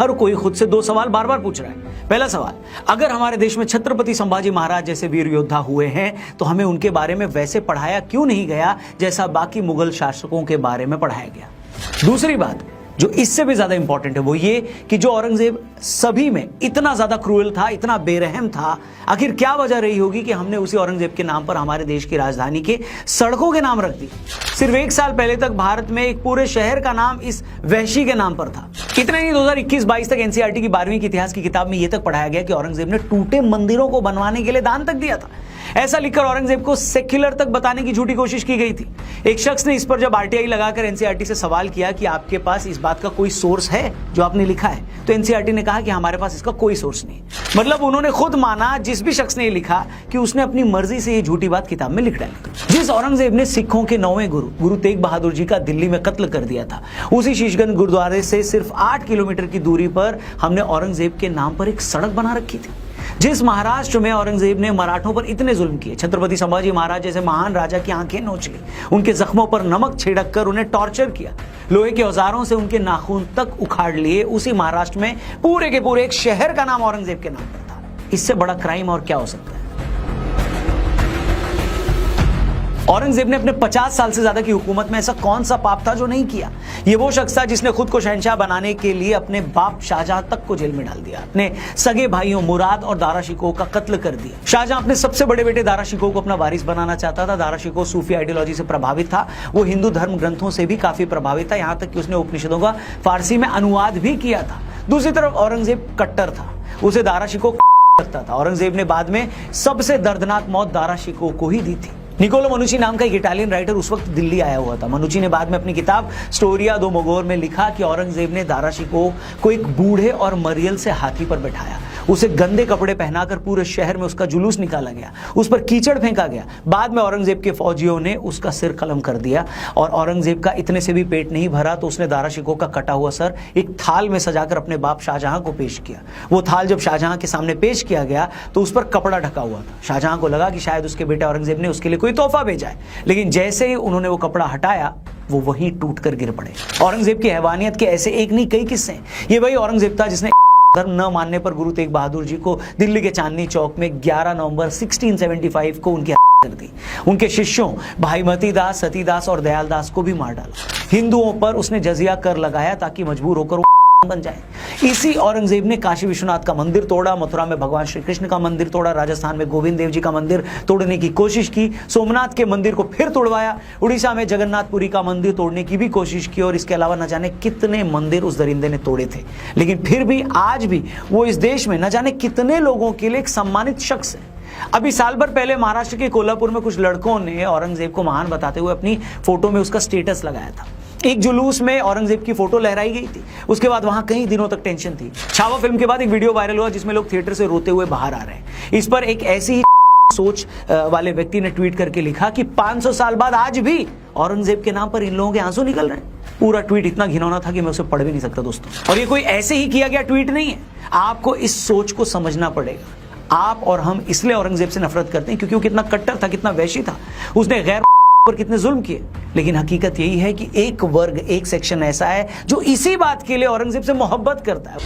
हर कोई खुद से दो सवाल बार बार पूछ रहा है। पहला सवाल, अगर हमारे देश में छत्रपति संभाजी महाराज जैसे वीर योद्धा हुए हैं तो हमें उनके बारे में वैसे पढ़ाया क्यों नहीं गया जैसा बाकी मुगल शासकों के बारे में पढ़ाया गया। दूसरी बात जो इससे भी ज्यादा इंपॉर्टेंट है वो ये कि जो औरंगजेब सभी में इतना ज्यादा क्रूएल था, इतना बेरहम था, आखिर क्या वजह रही होगी कि हमने उसी औरंगजेब के नाम पर हमारे देश की राजधानी के सड़कों के नाम रख दी। सिर्फ 1 साल पहले तक भारत में एक पूरे शहर का नाम इस वहशी के नाम पर था। इतना ही 2021-22 तक एनसीईआरटी की 12वीं की इतिहास की किताब में यह तक पढ़ाया गया कि औरंगजेब ने टूटे मंदिरों को बनवाने के लिए दान तक दिया था। ऐसा लिखकर औरंगजेब को सेक्युलर तक बताने की झूठी कोशिश की गई थी। एक शख्स ने इस पर जब आरटीआई लगाकर एनसीईआरटी से सवाल किया कि आपके पास इस बात का कोई सोर्स है जो आपने लिखा है, तो एनसीईआरटी ने कहा कि हमारे पास इसका कोई सोर्स नहीं। मतलब उन्होंने खुद माना, जिस भी शख्स ने ये लिखा, कि उसने अपनी मर्जी से ये झूठी बात किताब में लिख डाली। जिस औरंगजेब ने सिखों के 9वें गुरु तेग बहादुर जी का दिल्ली में कत्ल कर दिया था, उसी शीशगंज गुरुद्वारे से सिर्फ 8 किलोमीटर की दूरी पर हमने औरंगजेब के नाम पर एक सड़क बना रखी थी। जिस महाराष्ट्र में औरंगजेब ने मराठों पर इतने जुल्म किए, छत्रपति संभाजी महाराज जैसे महान राजा की आंखें नोच ली, उनके जख्मों पर नमक छिड़क कर उन्हें टॉर्चर किया, लोहे के औजारों से उनके नाखून तक उखाड़ लिए, उसी महाराष्ट्र में पूरे के पूरे एक शहर का नाम औरंगजेब के नाम पर था। इससे बड़ा क्राइम और क्या हो सकता है। औरंगजेब ने अपने 50 साल से ज्यादा की हुकूमत में ऐसा कौन सा पाप था जो नहीं किया। ये वो शख्स था जिसने खुद को शहंशाह बनाने के लिए अपने बाप शाहजहां तक को जेल में डाल दिया, अपने सगे भाइयों मुराद और दारा शिकोह का कत्ल कर दिया। शाहजहां अपने सबसे बड़े बेटे दारा शिकोह को अपना वारिस बनाना चाहता था। दारा शिकोह सूफी आइडियोलॉजी से प्रभावित था, वो हिंदू धर्म ग्रंथों से भी काफी प्रभावित था, यहां तक कि उसने उपनिषदों का फारसी में अनुवाद भी किया था। दूसरी तरफ औरंगजेब कट्टर था, उसे दारा शिकोह लगता था। औरंगजेब ने बाद में सबसे दर्दनाक मौत दारा शिकोह को ही दी थी। निकोलो मनुची नाम का एक इटालियन राइटर उस वक्त दिल्ली आया हुआ था। मनुची ने बाद में अपनी किताब स्टोरिया दो मोगोर में लिखा कि औरंगजेब ने दारा शिकोह को एक बूढ़े और मरियल से हाथी पर बैठाया, उसे गंदे कपड़े पहनाकर पूरे शहर में उसका जुलूस निकाला गया, उस पर कीचड़ फेंका गया। बाद में औरंगजेब के फौजियों ने उसका सिर कलम कर दिया और औरंगजेब का इतने से भी पेट नहीं भरा तो उसने दारा शिकोह का कटा हुआ सर एक थाल में सजाकर अपने बाप शाहजहां को पेश किया। वो थाल जब शाहजहां के सामने पेश किया गया तो उस पर कपड़ा ढका हुआ था। शाहजहां को लगा कि शायद उसके बेटे औरंगजेब ने उसके लिए कोई तोहफा भेजा है, लेकिन जैसे ही उन्होंने वो कपड़ा हटाया वो वहीं टूटकर गिर पड़े। औरंगजेब की हैवानियत के ऐसे एक नहीं कई किस्से हैं। ये वही औरंगजेब था जिसने धर्म न मानने पर गुरु तेग बहादुर जी को दिल्ली के चांदनी चौक में 11 नवंबर 1675 को उनकी हत्या कर दी। उनके शिष्यों भाई मती दास, सती दास और दयाल दास को भी मार डाला। हिंदुओं पर उसने जजिया कर लगाया ताकि मजबूर होकर बन जाए। इसी औरंगजेब ने काशी विश्वनाथ का मंदिर तोड़ा, मथुरा में भगवान श्री कृष्ण का मंदिर तोड़ा, राजस्थान में गोविंद देव जी का मंदिर तोड़ने की कोशिश की, सोमनाथ के मंदिर को फिर तोड़वाया, उड़ीसा में जगन्नाथपुरी का मंदिर तोड़ने की भी कोशिश की और इसके अलावा न जाने कितने मंदिर उस दरिंदे ने तोड़े थे। लेकिन फिर भी आज भी वो इस देश में न जाने कितने लोगों के लिए एक सम्मानित शख्स है। अभी साल भर पहले महाराष्ट्र के कोल्हापुर में कुछ लड़कों ने औरंगजेब को महान बताते हुए अपनी फोटो में उसका स्टेटस लगाया था। एक जुलूस में औरंगजेब की फोटो लहराई गई थी। उसके बाद वहां कई दिनों तक टेंशन थी। छावा फिल्म के बाद एक वीडियो वायरल हुआ जिसमें लोग थिएटर से रोते हुए बाहर आ रहे हैं। इस पर एक ऐसी ही सोच वाले व्यक्ति ने ट्वीट करके लिखा कि 500 साल बाद आज भी औरंगजेब के नाम पर इन लोगों के आंसू निकल रहे हैं। पूरा ट्वीट इतना घिनौना था कि मैं उसे पढ़ भी नहीं सकता दोस्तों। और ये कोई ऐसे ही किया गया ट्वीट नहीं है, आपको इस सोच को समझना पड़ेगा। आप और हम इसलिए औरंगजेब से नफरत करते हैं क्योंकि वो कितना कट्टर था, कितना वैशी था, उसने गैर पर कितने जुल्म किए। लेकिन हकीकत यही है कि एक वर्ग, एक सेक्शन ऐसा है जो इसी बात के लिए औरंगजेब से मोहब्बत करता है।